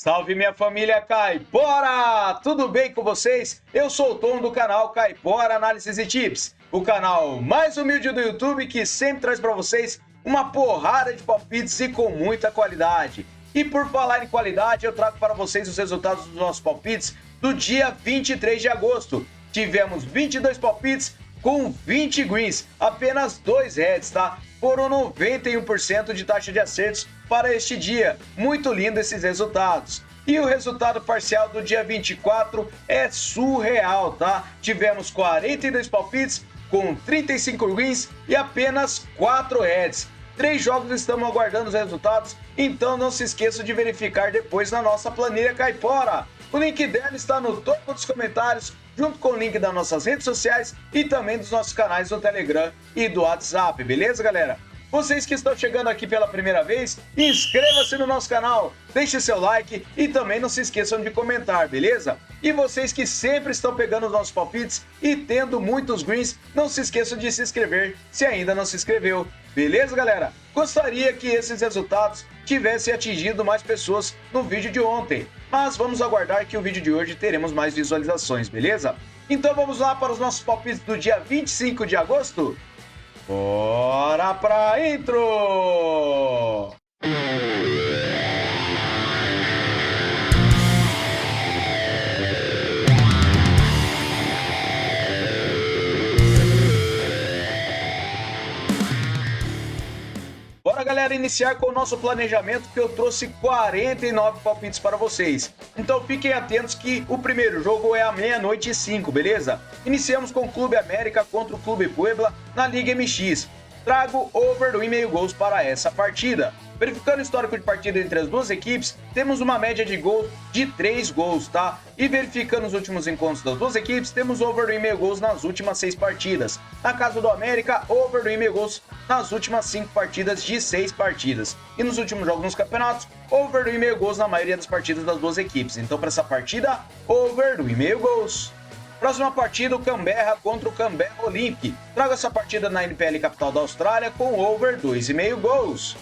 Salve minha família Caipora! Tudo bem com vocês? Eu sou o Tom do canal Caipora Análises e Tips, o canal mais humilde do YouTube que sempre traz para vocês uma porrada de palpites e com muita qualidade. E por falar em qualidade, eu trago para vocês os resultados dos nossos palpites do dia 23 de agosto. Tivemos 22 palpites com 20 greens, apenas 2 reds, tá? Foram 91% de taxa de acertos para este dia. Muito lindo esses resultados. E o resultado parcial do dia 24 é surreal, tá? Tivemos 42 palpites com 35 greens e apenas 4 reds. 3 jogos estamos aguardando os resultados, então não se esqueçam de verificar depois na nossa planilha Caipora. O link dela está no topo dos comentários, junto com o link das nossas redes sociais e também dos nossos canais do Telegram e do WhatsApp, beleza, galera? Vocês que estão chegando aqui pela primeira vez, inscreva-se no nosso canal, deixe seu like e também não se esqueçam de comentar, beleza? E vocês que sempre estão pegando os nossos palpites e tendo muitos greens, não se esqueçam de se inscrever se ainda não se inscreveu, beleza, galera? Gostaria que esses resultados tivessem atingido mais pessoas no vídeo de ontem, mas vamos aguardar que o vídeo de hoje teremos mais visualizações, beleza? Então vamos lá para os nossos palpites do dia 25 de agosto? Bora pra intro! Bora, galera, iniciar com o nosso planejamento, que eu trouxe 49 palpites para vocês. Então fiquem atentos que o primeiro jogo é à 00:05, beleza? Iniciamos com o Clube América contra o Clube Puebla na Liga MX. Trago over do 1,5 gols para essa partida. Verificando o histórico de partida entre as duas equipes, temos uma média de gols de 3 gols, tá? E verificando os últimos encontros das duas equipes, temos over do 1,5 gols nas últimas 6 partidas. Na casa do América, over do 1,5 gols nas últimas 5 partidas de 6 partidas. E nos últimos jogos nos campeonatos, over do 1,5 gols na maioria das partidas das duas equipes. Então, para essa partida, over do 1,5 gols. Próxima partida, o Canberra contra o Canberra Olympic. Trago essa partida na NPL Capital da Austrália com over 2,5 gols.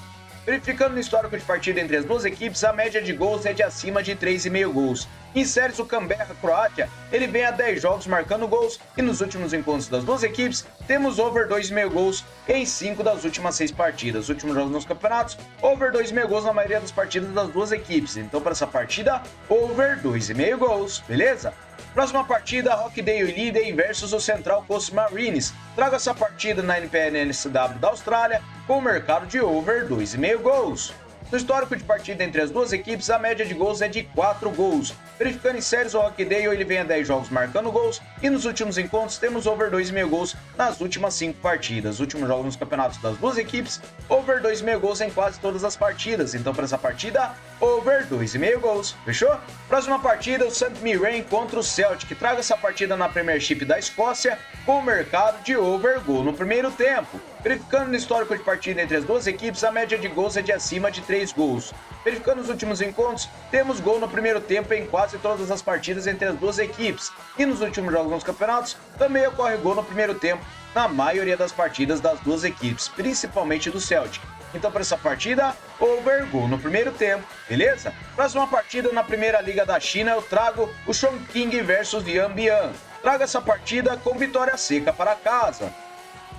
Verificando no histórico de partida entre as duas equipes, a média de gols é de acima de 3,5 gols. Em séries, o Canberra Croácia, ele vem a 10 jogos marcando gols, e nos últimos encontros das duas equipes, temos over 2,5 gols em 5 das últimas 6 partidas. Últimos jogos nos campeonatos, over 2,5 gols na maioria das partidas das duas equipes. Então, para essa partida, over 2,5 gols, beleza? Próxima partida, Rockdale Leadey versus o Central Coast Marines. Trago essa partida na NPL-NSW da Austrália com o mercado de over 2,5 gols. No histórico de partida entre as duas equipes, a média de gols é de 4 gols. Verificando em séries, o Rockdale ele vem a 10 jogos marcando gols, e nos últimos encontros temos over 2,5 gols nas últimas 5 partidas. Últimos jogos nos campeonatos das duas equipes, over 2,5 gols em quase todas as partidas. Então, para essa partida, over 2,5 gols. Fechou? Próxima partida, o St. Mirren contra o Celtic. Traga essa partida na Premiership da Escócia com o mercado de over gol no primeiro tempo. Verificando no histórico de partida entre as duas equipes, a média de gols é de acima de 3 gols. Verificando os últimos encontros, temos gol no primeiro tempo em quase todas as partidas entre as duas equipes. E nos últimos jogos nos campeonatos, também ocorre gol no primeiro tempo na maioria das partidas das duas equipes, principalmente do Celtic. Então, para essa partida, over gol no primeiro tempo, beleza? Próxima partida na Primeira Liga da China, eu trago o Chongqing versus Yanbian. Trago essa partida com vitória seca para casa.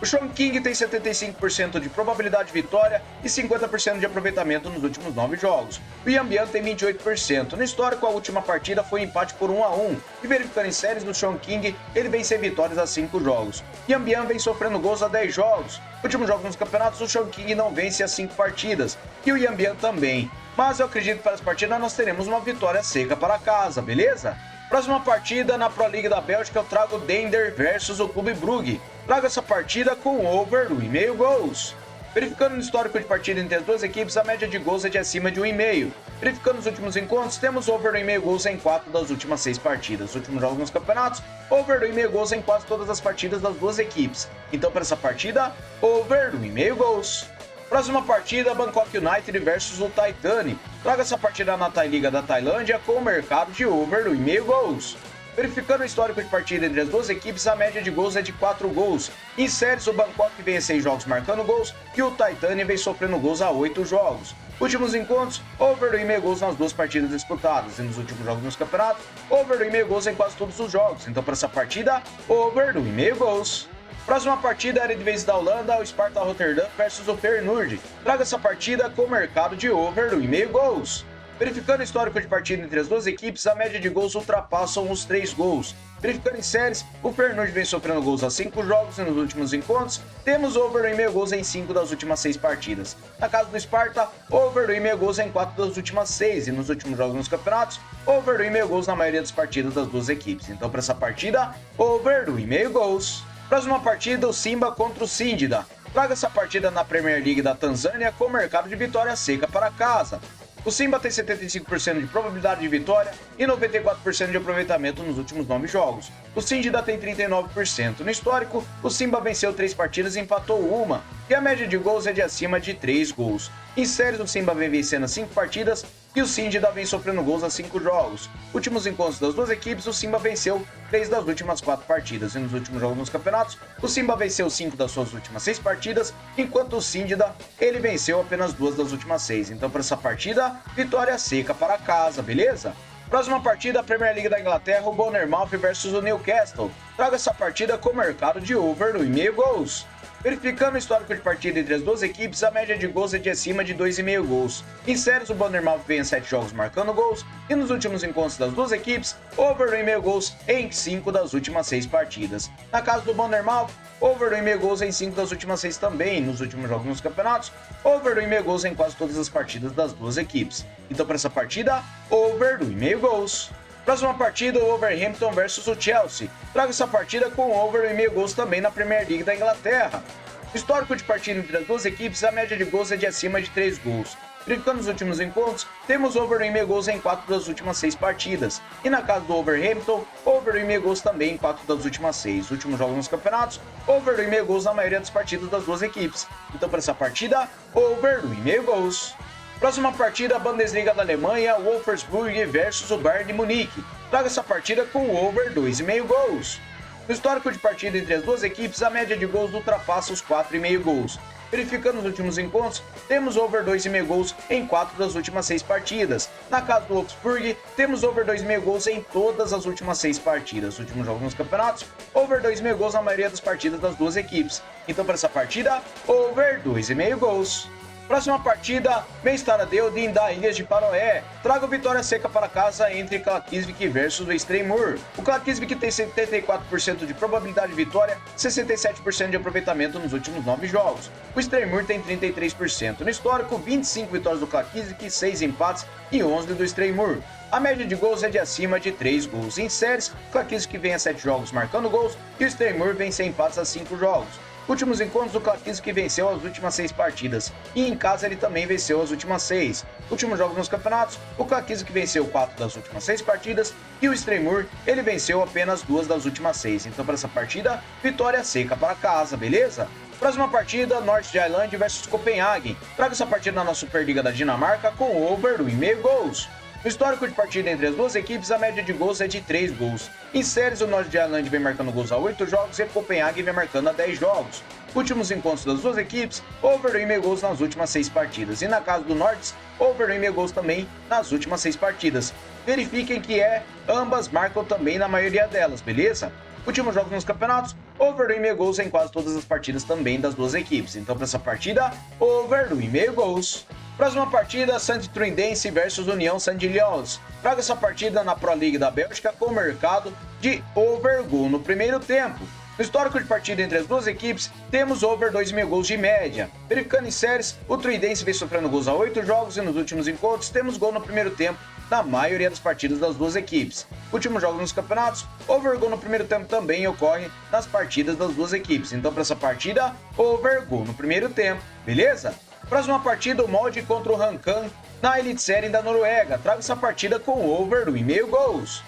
O Chongqing tem 75% de probabilidade de vitória e 50% de aproveitamento nos últimos 9 jogos. O Yanbian tem 28%. No histórico, a última partida foi um empate por 1-1. E verificando em séries do Chongqing, ele vem sem vitórias a 5 jogos. Yanbian vem sofrendo gols a 10 jogos. Últimos jogos nos campeonatos, o Chongqing não vence a 5 partidas. E o Yanbian também. Mas eu acredito que para essa partida nós teremos uma vitória seca para casa, beleza? Próxima partida na Pro League da Bélgica, eu trago o Dender versus o Clube Brugge. Trago essa partida com over 1,5 gols. Verificando no histórico de partida entre as duas equipes, a média de gols é de acima de 1,5. Verificando os últimos encontros, temos over 1,5 gols em 4 das últimas 6 partidas. Últimos jogos nos campeonatos, over 1,5 gols em quase todas as partidas das duas equipes. Então, para essa partida, over 1,5 gols. Próxima partida, Bangkok United versus o Titane. Traga essa partida na Thai Liga da Tailândia com o mercado de over 1,5 gols. Verificando o histórico de partida entre as duas equipes, a média de gols é de 4 gols. Em séries, o Bangkok vem a 6 jogos marcando gols e o Titane vem sofrendo gols a 8 jogos. Últimos encontros, over 2,5 gols nas duas partidas disputadas. E nos últimos jogos nos campeonatos, over 2,5 gols em quase todos os jogos. Então, para essa partida, over 2,5 gols. Próxima partida, Eredivisie da Holanda, o Sparta Rotterdam versus o Feyenoord. Traga essa partida com o mercado de over 2,5 gols. Verificando o histórico de partida entre as duas equipes, a média de gols ultrapassam os 3 gols. Verificando em séries, o Feyenoord vem sofrendo gols há 5 jogos e nos últimos encontros, temos over 2,5 gols em 5 das últimas 6 partidas. Na casa do Sparta, over 2,5 gols em 4 das últimas 6 e nos últimos jogos nos campeonatos, over 2,5 gols na maioria das partidas das duas equipes. Então, para essa partida, over 2,5 gols. Próxima partida, o Simba contra o Singida. Traga essa partida na Premier League da Tanzânia com mercado de vitória seca para casa. O Simba tem 75% de probabilidade de vitória e 94% de aproveitamento nos últimos 9 jogos. O Singida tem 39%. No histórico, o Simba venceu 3 partidas e empatou uma, e a média de gols é de acima de 3 gols. Em séries, o Simba vem vencendo 5 partidas e o Singida vem sofrendo gols há 5 jogos. Últimos encontros das duas equipes, o Simba venceu 3 das últimas 4 partidas. E nos últimos jogos nos campeonatos, o Simba venceu 5 das suas últimas 6 partidas, enquanto o Singida, ele venceu apenas 2 das últimas 6. Então, para essa partida, vitória seca para casa, beleza? Próxima partida, a Premier League da Inglaterra, o Bournemouth versus o Newcastle. Traga essa partida com mercado de over 2,5 gols. Verificando o histórico de partida entre as duas equipes, a média de gols é de acima de 2,5 gols. Em séries, o Bournemouth vem em 7 jogos marcando gols, e nos últimos encontros das duas equipes, over 2,5 gols em 5 das últimas 6 partidas. Na casa do Bournemouth, over 2,5 gols em 5 das últimas 6 também. Nos últimos jogos nos campeonatos, over 2,5 gols em quase todas as partidas das duas equipes. Então, para essa partida, over 2,5 gols. Próxima partida, o Wolverhampton versus o Chelsea. Traga essa partida com over 2,5 gols também na Premier League da Inglaterra. Histórico de partida entre as duas equipes, a média de gols é de acima de 3 gols. Verificando os últimos encontros, temos over 2,5 gols em 4 das últimas 6 partidas. E na casa do Wolverhampton, over 2,5 gols também em 4 das últimas 6. Últimos jogos nos campeonatos, over 2,5 gols na maioria das partidas das duas equipes. Então, para essa partida, over 2,5 gols. Próxima partida, a Bundesliga da Alemanha, Wolfsburg versus o Bayern de Munique. Traga essa partida com over 2,5 gols. No histórico de partida entre as duas equipes, a média de gols ultrapassa os 4,5 gols. Verificando os últimos encontros, temos over 2,5 gols em 4 das últimas 6 partidas. Na casa do Wolfsburg, temos over 2,5 gols em todas as últimas 6 partidas. Últimos jogos nos campeonatos, over 2,5 gols na maioria das partidas das duas equipes. Então, para essa partida, over 2,5 gols. Próxima partida, Mestadeu da Ilhas de Faroé. Traga vitória seca para casa entre Klaksvik versus o Extremur. O Klaksvik tem 74% de probabilidade de vitória, 67% de aproveitamento nos últimos 9 jogos. O Extremur tem 33%. No histórico, 25 vitórias do Klaksvik, 6 empates e 11 do Extremur. A média de gols é de acima de 3 gols. Em séries, o Klaksvik vem a 7 jogos marcando gols e o Extremur vem sem empates a 5 jogos. Últimos encontros, o Klaksvik venceu as últimas 6 partidas, e em casa ele também venceu as últimas 6. Últimos jogos nos campeonatos, o Klaksvik venceu 4 das últimas 6 partidas, e o Extremur, ele venceu apenas 2 das últimas 6. Então, para essa partida, vitória seca para casa, beleza? Próxima partida, Nordsjælland versus Copenhagen. Traga essa partida na Superliga da Dinamarca com over 2,5 gols. No histórico de partida entre as duas equipes, a média de gols é de 3 gols. Em séries, o Nordsjælland vem marcando gols a 8 jogos e o Copenhagen vem marcando a 10 jogos. Últimos encontros das duas equipes, over 2,5 gols nas últimas 6 partidas. E na casa do Nords, over 2,5 gols também nas últimas 6 partidas. Verifiquem que ambas marcam também na maioria delas, beleza? Últimos jogos nos campeonatos, over 2,5 gols em quase todas as partidas também das duas equipes. Então, para essa partida, over 2,5 gols. Próxima partida, Saint-Truidense versus União Saint-Gilloise. Traga essa partida na Pro League da Bélgica com o mercado de over goal no primeiro tempo. No histórico de partida entre as duas equipes, temos over 2,5 gols de média. Verificando em séries, o Truidense vem sofrendo gols a 8 jogos e nos últimos encontros temos gol no primeiro tempo na maioria das partidas das duas equipes. Últimos jogos nos campeonatos, over goal no primeiro tempo também ocorre nas partidas das duas equipes. Então, para essa partida, over goal no primeiro tempo, beleza? Próxima partida, o Molde contra o Hankan na Eliteserien da Noruega. Traga essa partida com over 2,5 gols.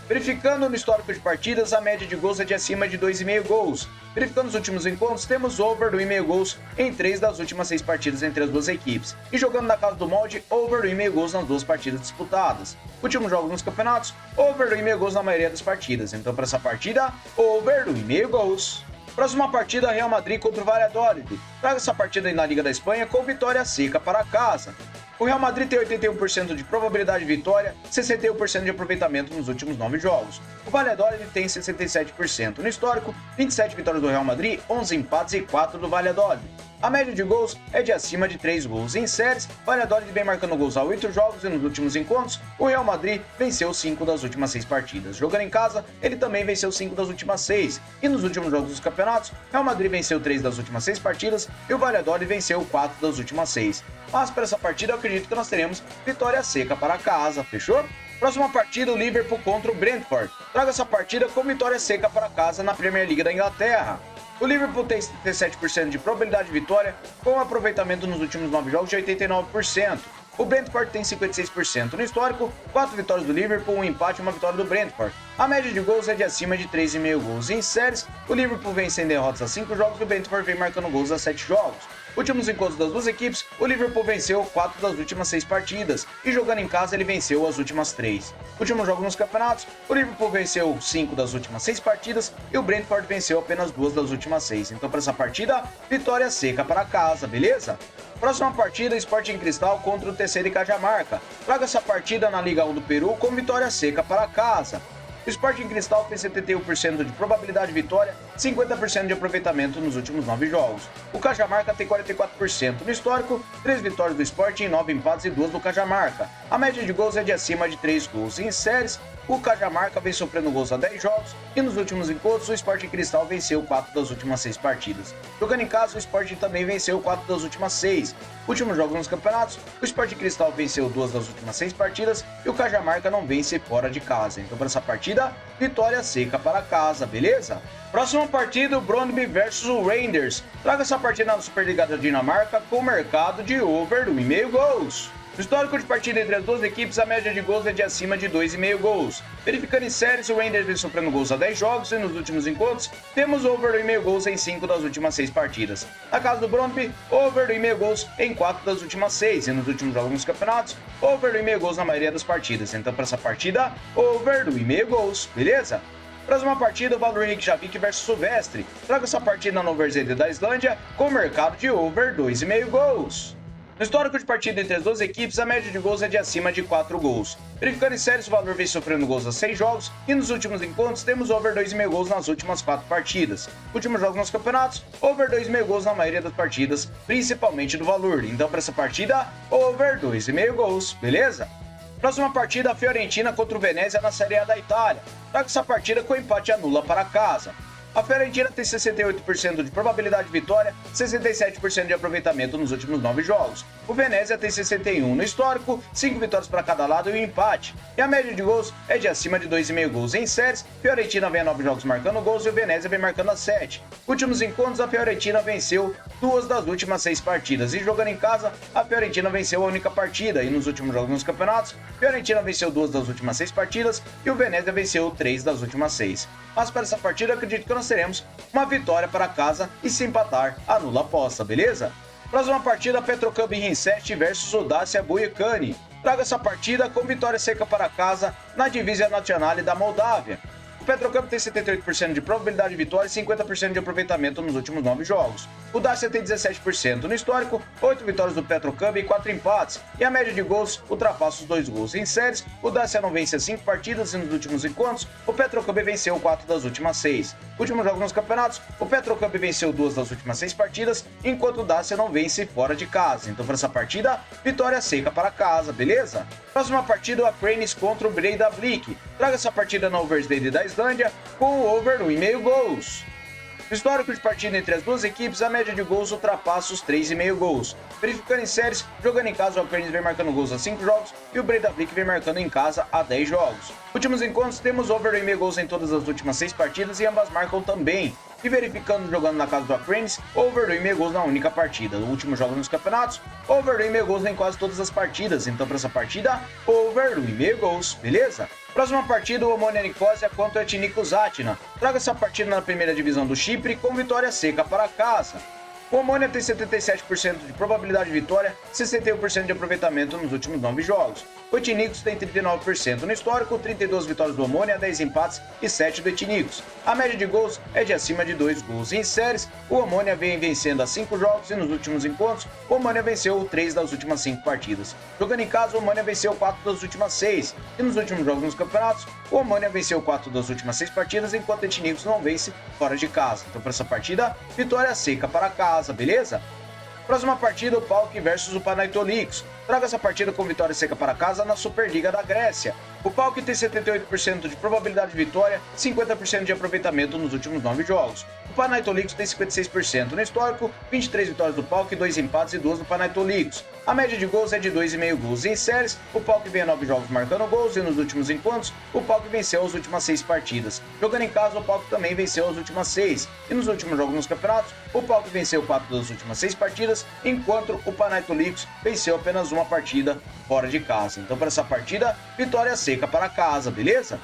Verificando no histórico de partidas, a média de gols é de acima de 2,5 gols. Verificando os últimos encontros, temos over 2,5 gols em 3 das últimas 6 partidas entre as duas equipes. E jogando na casa do Molde, over 2,5 gols nas duas partidas disputadas. Últimos jogos nos campeonatos, over 2,5 gols na maioria das partidas. Então, para essa partida, over 2,5 gols. Próxima partida, Real Madrid contra o Valladolid. Traga essa partida aí na Liga da Espanha com vitória seca para casa. O Real Madrid tem 81% de probabilidade de vitória, 61% de aproveitamento nos últimos 9 jogos. O Valladolid tem 67%. No histórico, 27 vitórias do Real Madrid, 11 empates e 4 do Valladolid. A média de gols é de acima de 3 gols. Em séries, o Valladolid vem marcando gols há 8 jogos e nos últimos encontros, o Real Madrid venceu 5 das últimas 6 partidas. Jogando em casa, ele também venceu 5 das últimas 6. E nos últimos jogos dos campeonatos, o Real Madrid venceu 3 das últimas 6 partidas e o Valladolid venceu 4 das últimas 6. Mas para essa partida, eu acredito que nós teremos vitória seca para casa, fechou? Próxima partida, o Liverpool contra o Brentford. Traga essa partida com vitória seca para casa na Premier League da Inglaterra. O Liverpool tem 77% de probabilidade de vitória, com um aproveitamento nos últimos 9 jogos de 89%. O Brentford tem 56%. No histórico, 4 vitórias do Liverpool, 1 empate e 1 vitória do Brentford. A média de gols é de acima de 3,5 gols. Em séries, o Liverpool vem sem derrotas a 5 jogos e o Brentford vem marcando gols a 7 jogos. Últimos encontros das duas equipes, o Liverpool venceu 4 das últimas 6 partidas e jogando em casa ele venceu as últimas 3. Últimos jogos nos campeonatos, o Liverpool venceu 5 das últimas 6 partidas e o Brentford venceu apenas 2 das últimas 6. Então para essa partida, vitória seca para casa, beleza? Próxima partida, Sporting Cristal contra o TC Cajamarca. Traga essa partida na Liga 1 do Peru com vitória seca para casa. O Sporting Cristal tem 71% de probabilidade de vitória, 50% de aproveitamento nos últimos 9 jogos. O Cajamarca tem 44%. No histórico, 3 vitórias do Sporting, 9 empates e 2 do Cajamarca. A média de gols é de acima de 3 gols. Em séries, o Cajamarca vem sofrendo gols há 10 jogos e nos últimos encontros o Sporting Cristal venceu 4 das últimas 6 partidas. Jogando em casa, o Sporting também venceu 4 das últimas 6. Últimos jogos nos campeonatos, o Sporting Cristal venceu 2 das últimas 6 partidas e o Cajamarca não vence fora de casa. Então para essa partida, vitória seca para casa, beleza? Próxima partida, o Brøndby versus o Rangers. Traga essa partida na Superliga da Dinamarca com o mercado de over 1,5 gols. No histórico de partida entre as duas equipes, a média de gols é de acima de 2,5 gols. Verificando em séries, o Rangers vem sofrendo gols há 10 jogos e nos últimos encontros, temos over 1,5 gols em 5 das últimas 6 partidas. Na casa do Brøndby, over 1,5 gols em 4 das últimas 6 e nos últimos jogos nos campeonatos, over 1,5 gols na maioria das partidas. Então para essa partida, over 1,5 gols, beleza? Próxima partida, o Valur Reykjavik versus Silvestre. Traga essa partida no Overzede da Islândia com o mercado de over 2,5 gols. No histórico de partida entre as duas equipes, a média de gols é de acima de 4 gols. Verificando em séries, o Valur vem sofrendo gols a 6 jogos e nos últimos encontros temos over 2,5 gols nas últimas 4 partidas. Últimos jogos nos campeonatos, over 2,5 gols na maioria das partidas, principalmente do Valur. Então para essa partida, over 2,5 gols, beleza? Próxima partida, a Fiorentina contra o Venezia na Série A da Itália. Traga essa partida com empate anula para casa. A Fiorentina tem 68% de probabilidade de vitória, 67% de aproveitamento nos últimos 9 jogos. O Venezia tem 61% no histórico, 5 vitórias para cada lado e um empate. E a média de gols é de acima de 2,5 gols. Em séries, Fiorentina vem a 9 jogos marcando gols e o Venezia vem marcando a 7. Últimos encontros, a Fiorentina venceu 2 das últimas 6 partidas. E jogando em casa, a Fiorentina venceu a única partida. E nos últimos jogos nos campeonatos, a Fiorentina venceu 2 das últimas 6 partidas e o Venezia venceu 3 das últimas 6. Mas para essa partida, acredito que nós teremos uma vitória para casa e se empatar, anula a aposta, beleza? Próxima partida, Petrocub Rincete versus o Dacia Buicani. Traga essa partida com vitória seca para casa na Divizia Națională da Moldávia. O Petrocub tem 78% de probabilidade de vitória e 50% de aproveitamento nos últimos 9 jogos. O Dacia tem 17% no histórico, 8 vitórias do Petrocub e 4 empates, e a média de gols ultrapassa os 2 gols. Em séries, o Dacia não vence 5 partidas e nos últimos encontros, o Petrocub venceu 4 das últimas 6. Últimos jogos nos campeonatos, o Petrocub venceu 2 das últimas 6 partidas, enquanto o Dacia não vence fora de casa. Então, para essa partida, vitória seca para casa, beleza? Próxima partida, o Akranes contra o Breiðablik. Traga essa partida na Overzede da Islândia com o over 1,5 gols. No histórico de partida entre as duas equipes, a média de gols ultrapassa os 3,5 gols. Verificando em séries, jogando em casa, o Akranes vem marcando gols a 5 jogos e o Breiðablik vem marcando em casa a 10 jogos. Últimos encontros, temos over 1,5 gols em todas as últimas 6 partidas e ambas marcam também. E verificando jogando na casa do Akranes, over 1,5 gols na única partida. No último jogo nos campeonatos, over 1,5 gols em quase todas as partidas. Então para essa partida, over 1,5 gols, beleza? Próxima partida, o Omonia Nicosia contra o Ethnikos Athina. Traga essa partida na primeira divisão do Chipre com vitória seca para casa. O Omonia tem 77% de probabilidade de vitória, 61% de aproveitamento nos últimos 9 jogos. o Etinicos tem 39%. No histórico, 32 vitórias do Omonia, 10 empates e 7 do Etinicos. A média de gols é de acima de 2 gols. Em séries, o Omonia vem vencendo há 5 jogos e nos últimos encontros, o Omonia venceu 3 das últimas 5 partidas. Jogando em casa, o Omonia venceu 4 das últimas 6. E nos últimos jogos nos campeonatos, o Omonia venceu 4 das últimas 6 partidas, enquanto o Etinicos não vence fora de casa. Então, para essa partida, vitória seca para casa, beleza? Próxima partida, o PAOK versus o Panathinaikos. Traga essa partida com vitória seca para casa na Superliga da Grécia. O PAOK tem 78% de probabilidade de vitória, 50% de aproveitamento nos últimos 9 jogos. O Panathinaikos tem 56%. No histórico, 23 vitórias do PAOK, 2 empates e 2 do Panathinaikos. A média de gols é de 2,5 gols. Em séries, o PAOK vem a 9 jogos marcando gols e nos últimos encontros, o PAOK venceu as últimas 6 partidas. Jogando em casa, o PAOK também venceu as últimas 6. E nos últimos jogos nos campeonatos, o PAOK venceu 4 das últimas 6 partidas, enquanto o Panathinaikos venceu apenas uma partida fora de casa. Então, para essa partida, vitória seca para casa, beleza?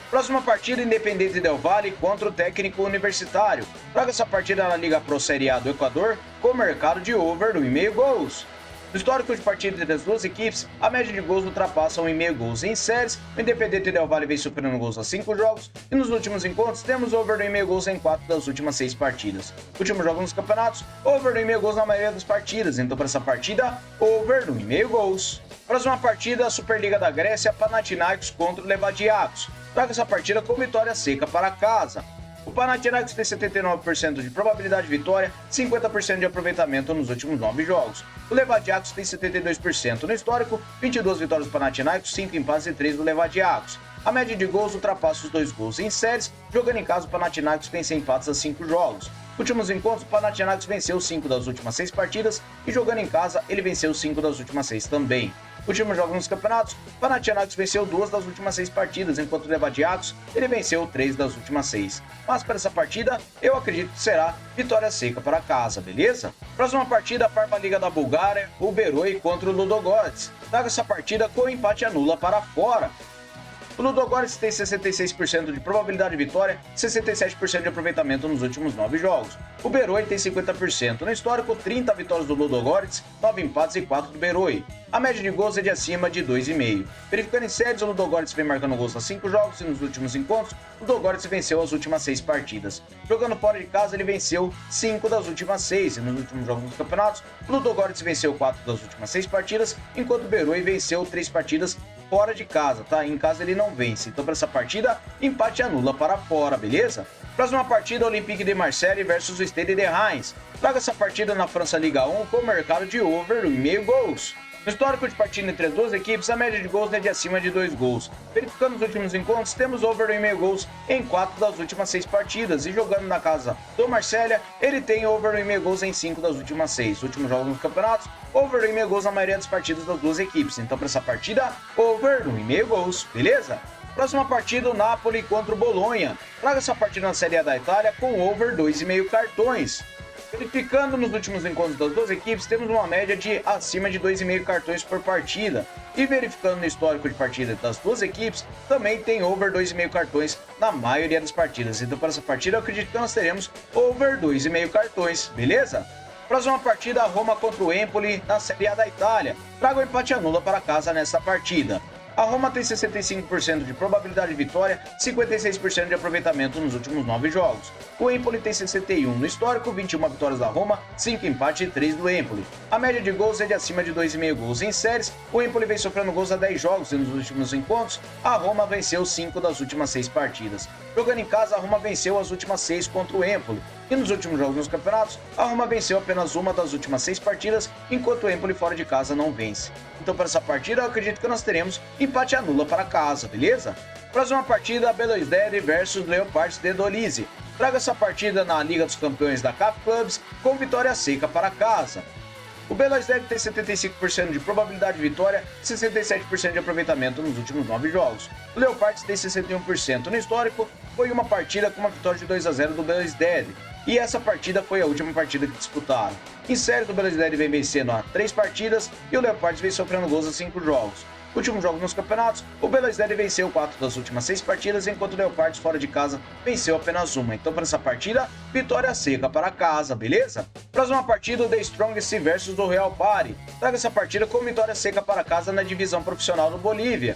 Próxima partida, Independente Del Valle contra o Técnico Universitário. Traga essa partida na Liga Pro Série A do Equador com mercado de over 1,5 gols. No histórico de partida entre as duas equipes, a média de gols ultrapassa 1,5 gols. Em séries, o Independente Del Valle vem superando gols a 5 jogos e nos últimos encontros temos over 1,5 gols em 4 das últimas 6 partidas. Últimos jogos nos campeonatos, over 1,5 gols na maioria das partidas, então para essa partida, over 1,5 gols. Próxima partida, a Superliga da Grécia, Panathinaikos contra o Levadiakos. Traga essa partida com vitória seca para casa. O Panathinaikos tem 79% de probabilidade de vitória, 50% de aproveitamento nos últimos 9 jogos. O Levadiakos tem 72%. No histórico, 22 vitórias do Panathinaikos, 5 empates e 3 do Levadiakos. A média de gols ultrapassa os 2 gols. Em séries, jogando em casa, o Panathinaikos tem 100 empates a 5 jogos. Últimos encontros, o Panathinaikos venceu 5 das últimas 6 partidas e jogando em casa, ele venceu 5 das últimas 6 também. Últimos jogos nos campeonatos, o Panathinaikos venceu 2 das últimas 6 partidas, enquanto o Levadiakos ele venceu 3 das últimas 6. Mas para essa partida, eu acredito que será vitória seca para casa, beleza? Próxima partida, a Parma Liga da Bulgária, o Beroi contra o Ludogorets. Traga essa partida com empate anula para fora. O Ludogorets tem 66% de probabilidade de vitória, 67% de aproveitamento nos últimos 9 jogos. O Beroi tem 50%. No histórico, 30 vitórias do Ludogorets, 9 empates e 4 do Beroi. A média de gols é de acima de 2,5. Verificando em séries, o Ludogorets vem marcando gols há 5 jogos e nos últimos encontros, o Ludogorets venceu as últimas 6 partidas. Jogando fora de casa, ele venceu 5 das últimas 6 e nos últimos jogos dos campeonatos, o Ludogorets venceu 4 das últimas 6 partidas, enquanto o Beroi venceu 3 partidas fora de casa, tá? Em casa ele não vence. Então, para essa partida, empate anula para fora, beleza? Próxima partida, Olympique de Marseille versus o Stade de Reims. Traga essa partida na França Liga 1 com mercado de over 1,5 gols. No histórico de partida entre as duas equipes, a média de gols é de acima de 2 gols. Verificando os últimos encontros, temos over 1,5 gols em 4 das últimas 6 partidas. E jogando na casa do Marselha, ele tem over 1,5 gols em 5 das últimas 6. Últimos jogos nos campeonatos, over 1,5 gols na maioria das partidas das duas equipes. Então, para essa partida, over 1,5 gols, beleza? Próxima partida, o Napoli contra o Bolonha. Traga essa partida na Série A da Itália com over 2,5 cartões. Verificando nos últimos encontros das duas equipes, temos uma média de acima de 2,5 cartões por partida. E verificando no histórico de partida das duas equipes, também tem over 2,5 cartões na maioria das partidas. Então, para essa partida, eu acredito que nós teremos over 2,5 cartões, beleza? Próxima partida, Roma contra o Empoli na Série A da Itália. Traga o empate anula para casa nessa partida. A Roma tem 65% de probabilidade de vitória, 56% de aproveitamento nos últimos 9 jogos. O Empoli tem 61 no histórico, 21 vitórias da Roma, 5 empates e 3 do Empoli. A média de gols é de acima de 2,5 gols. Em séries, o Empoli vem sofrendo gols há 10 jogos e nos últimos encontros, a Roma venceu 5 das últimas 6 partidas. Jogando em casa, a Roma venceu as últimas 6 contra o Empoli. E nos últimos jogos nos campeonatos, a Roma venceu apenas uma das últimas 6 partidas, enquanto o Empoli fora de casa não vence. Então, para essa partida, eu acredito que nós teremos empate anula para casa, beleza? Próxima partida, Belouizdad versus Leopards de Dolize. Traga essa partida na Liga dos Campeões da CAF Clubs com vitória seca para casa. O Belouizdad tem 75% de probabilidade de vitória e 67% de aproveitamento nos últimos 9 jogos. O Leopards tem 61%. No histórico, foi uma partida com uma vitória de 2-0 do Belouizdad. E essa partida foi a última partida que disputaram. Em séries, o Belouizdad vem vencendo há 3 partidas e o Leopards vem sofrendo gols a 5 jogos. Últimos jogos nos campeonatos, o Belezerri venceu 4 das últimas 6 partidas, enquanto o Leopards fora de casa venceu apenas uma. Então, para essa partida, vitória seca para casa, beleza? Próxima partida, o The Strongest versus o Real Party. Traga essa partida com vitória seca para casa na divisão profissional do Bolívia.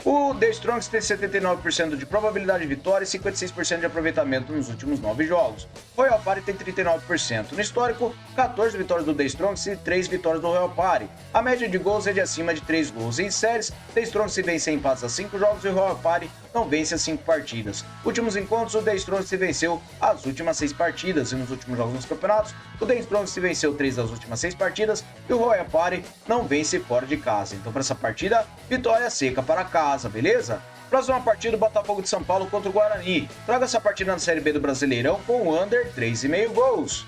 O The Strongest tem 79% de probabilidade de vitória e 56% de aproveitamento nos últimos 9 jogos. O Royal Party tem 39%. No histórico, 14 vitórias do The Strongest e 3 vitórias do Royal Party. A média de gols é de acima de 3 gols. Em séries, The Strongest vence em empates a 5 jogos e o Royal Party não vence a 5 partidas. Últimos encontros, o The Strongest venceu as últimas 6 partidas e nos últimos jogos nos campeonatos, o The Strongest venceu 3 das últimas 6 partidas e o Royal Party não vence fora de casa. Então, para essa partida, vitória seca para casa, beleza? Próxima partida, o Botafogo de São Paulo contra o Guarani. Traga essa partida na Série B do Brasileirão com o under 3,5 gols.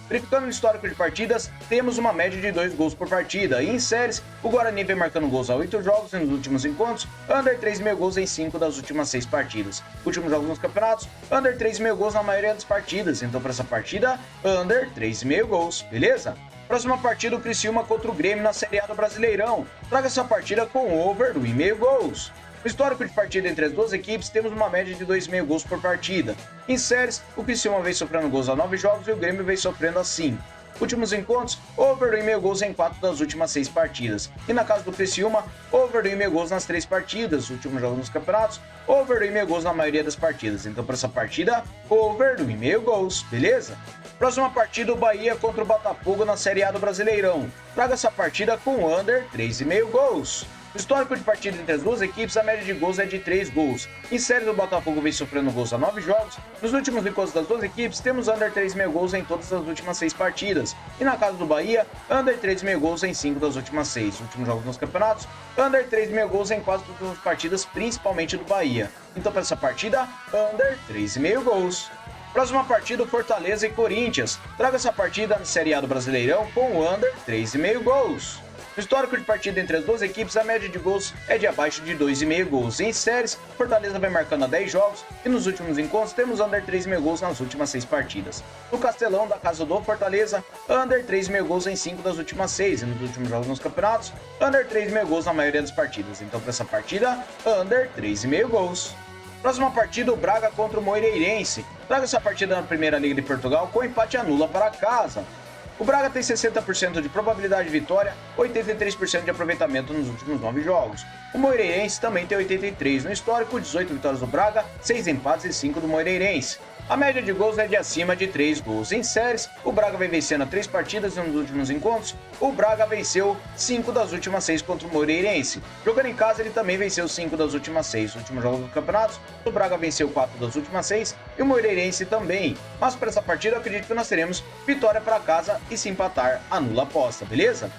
Verificando o histórico de partidas, temos uma média de 2 gols por partida. E em séries, o Guarani vem marcando gols há 8 jogos e nos últimos encontros, under 3,5 gols em 5 das últimas 6 partidas. Últimos jogos nos campeonatos, under 3,5 gols na maioria das partidas. Então, para essa partida, under 3,5 gols, beleza? Próxima partida, o Criciúma contra o Grêmio na Série A do Brasileirão. Traga essa partida com over 1,5 gols. No histórico de partida entre as duas equipes, temos uma média de 2,5 gols por partida. Em séries, o Criciúma vem sofrendo gols há 9 jogos e o Grêmio vem sofrendo a 5. Últimos encontros, over 1,5 gols em 4 das últimas 6 partidas. E na casa do Criciúma, over 1,5 gols nas 3 partidas. Últimos jogos nos campeonatos, over 1,5 gols na maioria das partidas. Então, para essa partida, over 1,5 gols, beleza? Próxima partida, o Bahia contra o Botafogo na Série A do Brasileirão. Traga essa partida com under 3,5 gols. No histórico de partida entre as duas equipes, a média de gols é de 3 gols. Em séries, o Botafogo vem sofrendo gols há 9 jogos. Nos últimos encontros das duas equipes, temos under 3,5 gols em todas as últimas 6 partidas. E na casa do Bahia, under 3,5 gols em 5 das últimas 6. Últimos jogos nos campeonatos, under 3,5 gols em quase todas as partidas, principalmente do Bahia. Então, para essa partida, under 3,5 gols. Próxima partida, Fortaleza e Corinthians. Traga essa partida na Série A do Brasileirão com under 3,5 gols. No histórico de partida entre as duas equipes, a média de gols é de abaixo de 2,5 gols. Em séries, Fortaleza vem marcando há 10 jogos e nos últimos encontros temos under 3,5 gols nas últimas 6 partidas. No Castelão, da casa do Fortaleza, under 3,5 gols em 5 das últimas 6 e nos últimos jogos nos campeonatos, under 3,5 gols na maioria das partidas. Então, para essa partida, under 3,5 gols. Próxima partida, o Braga contra o Moreirense. Traga essa partida na Primeira Liga de Portugal com empate anula para casa. O Braga tem 60% de probabilidade de vitória, 83% de aproveitamento nos últimos 9 jogos. O Moreirense também tem 83% no histórico, 18 vitórias do Braga, 6 empates e 5 do Moreirense. A média de gols é de acima de 3 gols. Em séries, o Braga vem vencendo 3 partidas e nos últimos encontros, o Braga venceu 5 das últimas 6 contra o Moreirense. Jogando em casa, ele também venceu 5 das últimas 6. Últimos jogos do campeonato, o Braga venceu 4 das últimas 6 e o Moreirense também. Mas para essa partida, eu acredito que nós teremos vitória para casa e se empatar, anula a aposta, beleza?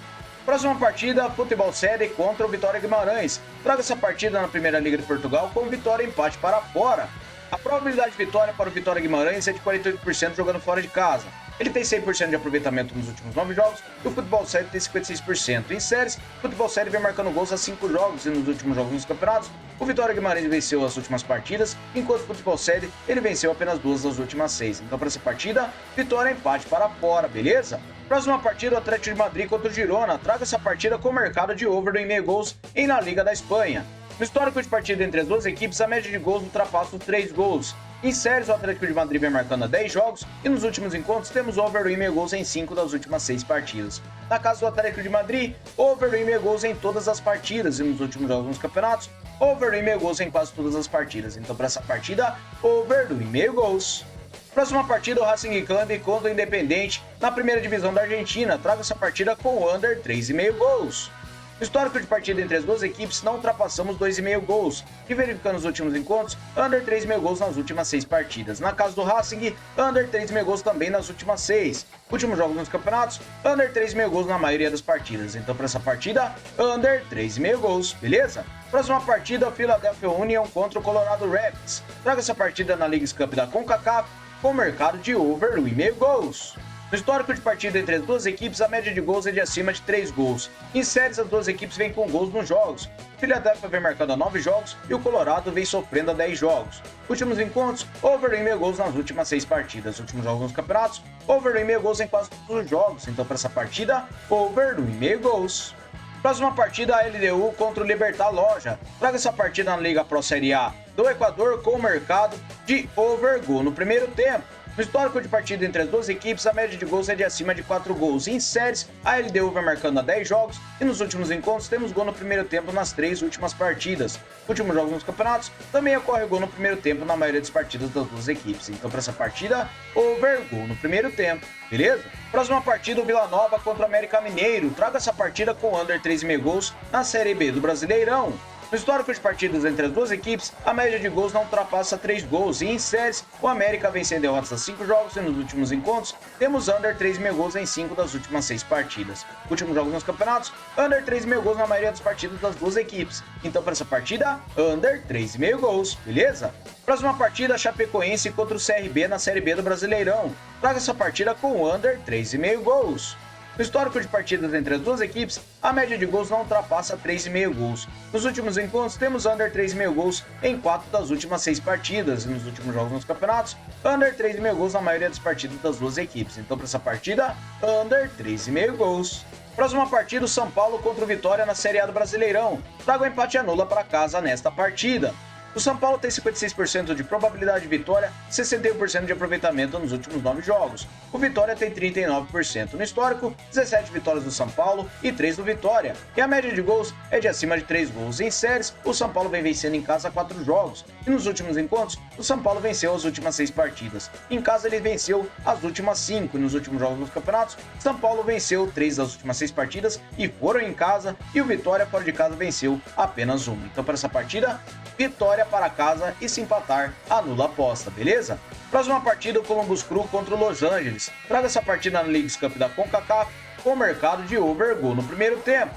Próxima partida, Futebol Série contra o Vitória Guimarães. Traga essa partida na Primeira Liga de Portugal com vitória e empate para fora. A probabilidade de vitória para o Vitória Guimarães é de 48% jogando fora de casa. Ele tem 100% de aproveitamento nos últimos 9 jogos e o Futebol Série tem 56%. Em séries, o Futebol Série vem marcando gols há 5 jogos e nos últimos jogos nos campeonatos, o Vitória Guimarães venceu as últimas partidas, enquanto o Futebol Série ele venceu apenas 2 das últimas 6. Então, para essa partida, vitória e empate para fora, beleza? Próxima partida, o Atlético de Madrid contra o Girona. Traga essa partida com o mercado de over 1,5 gols em La Liga da Espanha. No histórico de partida entre as duas equipes, a média de gols ultrapassa os 3 gols. Em séries, o Atlético de Madrid vem marcando há 10 jogos e nos últimos encontros temos over 1,5 gols em 5 das últimas 6 partidas. Na casa do Atlético de Madrid, over 1,5 gols em todas as partidas e nos últimos jogos nos campeonatos, over 1,5 gols em quase todas as partidas. Então, para essa partida, over 1,5 gols. Próxima partida, o Racing Club contra o Independente na primeira divisão da Argentina. Traga essa partida com under 3,5 gols. No histórico de partida entre as duas equipes, não ultrapassamos 2,5 gols. E verificando os últimos encontros, under 3,5 gols nas últimas 6 partidas. Na casa do Racing, under 3,5 gols também nas últimas 6. Últimos jogos nos campeonatos, under 3,5 gols na maioria das partidas. Então, para essa partida, under 3,5 gols, beleza? Próxima partida, o Philadelphia Union contra o Colorado Rapids. Traga essa partida na Leagues Cup da CONCACAF com mercado de over 1,5 gols. No histórico de partida entre as duas equipes, a média de gols é de acima de 3 gols. Em séries, as duas equipes vêm com gols nos jogos. O Philadelphia vem marcando há 9 jogos e o Colorado vem sofrendo há 10 jogos. Últimos encontros, over 1,5 gols nas últimas 6 partidas. Últimos jogos nos campeonatos, over 1,5 gols em quase todos os jogos. Então, para essa partida, over 1,5 gols. Próxima partida, a LDU contra o Libertad Loja. Traga essa partida na Liga Pro Série A do Equador com o mercado de over gol no primeiro tempo. No histórico de partida entre as duas equipes, a média de gols é de acima de 4 gols. Em séries, a LDU vai marcando a 10 jogos e nos últimos encontros temos gol no primeiro tempo nas 3 últimas partidas. Últimos jogos nos campeonatos, também ocorre gol no primeiro tempo na maioria das partidas das duas equipes. Então, para essa partida, over gol no primeiro tempo, beleza? Próxima partida, o Vila Nova contra o América Mineiro. Traga essa partida com under 3,5 gols na Série B do Brasileirão. No histórico de partidas entre as duas equipes, a média de gols não ultrapassa 3 gols. E em séries, o América vem sem derrotas a 5 jogos e nos últimos encontros, temos under 3,5 gols em 5 das últimas 6 partidas. Últimos jogos nos campeonatos, under 3,5 gols na maioria das partidas das duas equipes. Então, para essa partida, under 3,5 gols, beleza? Próxima partida, Chapecoense contra o CRB na Série B do Brasileirão. Traga essa partida com under 3,5 gols. No histórico de partidas entre as duas equipes, a média de gols não ultrapassa 3,5 gols. Nos últimos encontros, temos under 3,5 gols em 4 das últimas 6 partidas. E nos últimos jogos nos campeonatos, under 3,5 gols na maioria das partidas das duas equipes. Então, para essa partida, under 3,5 gols. Próxima partida, o São Paulo contra o Vitória na Série A do Brasileirão. Traga o empate anula para casa nesta partida. O São Paulo tem 56% de probabilidade de vitória e 61% de aproveitamento nos últimos 9 jogos. O Vitória tem 39%. No histórico, 17 vitórias do São Paulo e 3 do Vitória. E a média de gols é de acima de 3 gols. Em séries, o São Paulo vem vencendo em casa 4 jogos. E nos últimos encontros, o São Paulo venceu as últimas 6 partidas. Em casa, ele venceu as últimas 5. E nos últimos jogos dos campeonatos, São Paulo venceu 3 das últimas 6 partidas e foram em casa. E o Vitória, fora de casa, venceu apenas 1. Então, para essa partida, vitória para casa e se empatar, anula a aposta, beleza? Próxima partida, o Columbus Crew contra o Los Angeles. Traga essa partida na Leagues Cup da CONCACAF com o mercado de over gol no primeiro tempo.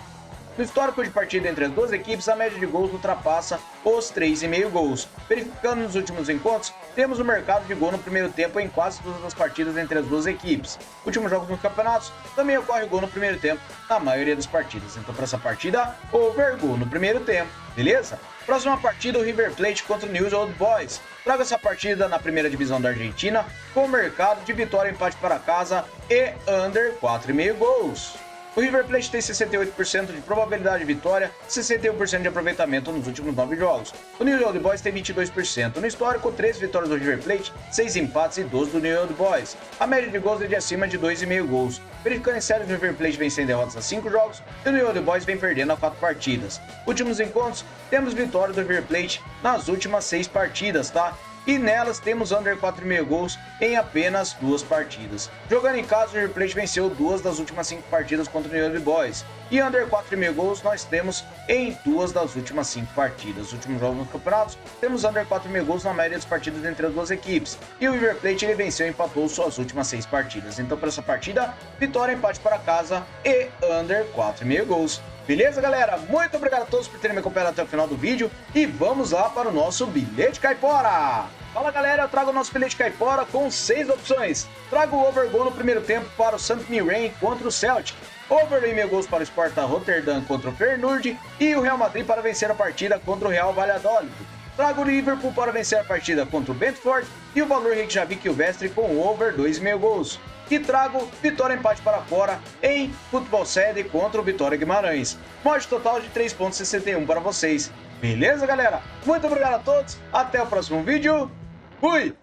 No histórico de partida entre as duas equipes, a média de gols ultrapassa os 3,5 gols. Verificando nos últimos encontros, temos o mercado de gol no primeiro tempo em quase todas as partidas entre as duas equipes. Últimos jogos nos campeonatos, também ocorre gol no primeiro tempo na maioria das partidas. Então, para essa partida, over gol no primeiro tempo, beleza? Próxima partida, o River Plate contra o Newell's Old Boys. Traga essa partida na primeira divisão da Argentina com o mercado de vitória e empate para casa e under 4,5 gols. O River Plate tem 68% de probabilidade de vitória e 61% de aproveitamento nos últimos 9 jogos. O Newell's Old Boys tem 22%. No histórico, 3 vitórias do River Plate, 6 empates e 12 do Newell's Old Boys. A média de gols é de acima de 2,5 gols. Verificando em séries, o River Plate vem sem derrotas a 5 jogos e o Newell's Old Boys vem perdendo a 4 partidas. Últimos encontros, temos vitória do River Plate nas últimas 6 partidas, tá? E nelas temos under 4,5 gols em apenas 2 partidas. Jogando em casa, o River Plate venceu 2 das últimas 5 partidas contra o Newell's Old Boys. E under 4,5 gols nós temos em 2 das últimas 5 partidas. Os últimos jogos nos campeonatos, temos under 4,5 gols na maioria das partidas entre as duas equipes. E o River Plate ele venceu e empatou suas últimas 6 partidas. Então, para essa partida, vitória, empate para casa e under 4,5 gols. Beleza, galera? Muito obrigado a todos por terem me acompanhado até o final do vídeo e vamos lá para o nosso bilhete caipora. Fala, galera, eu trago o nosso bilhete caipora com 6 opções. Trago o over gol no primeiro tempo para o St. Mirren contra o Celtic, over 2,5 gols para o Sparta Rotterdam contra o Feyenoord e o Real Madrid para vencer a partida contra o Real Valladolid. Trago o Liverpool para vencer a partida contra o Brentford e o valor Reykjavik e o Vestre com over 2,5 gols. E trago vitória empate para fora em futebol sede contra o Vitória Guimarães. Mote total de 3,61 para vocês. Beleza, galera? Muito obrigado a todos. Até o próximo vídeo. Fui!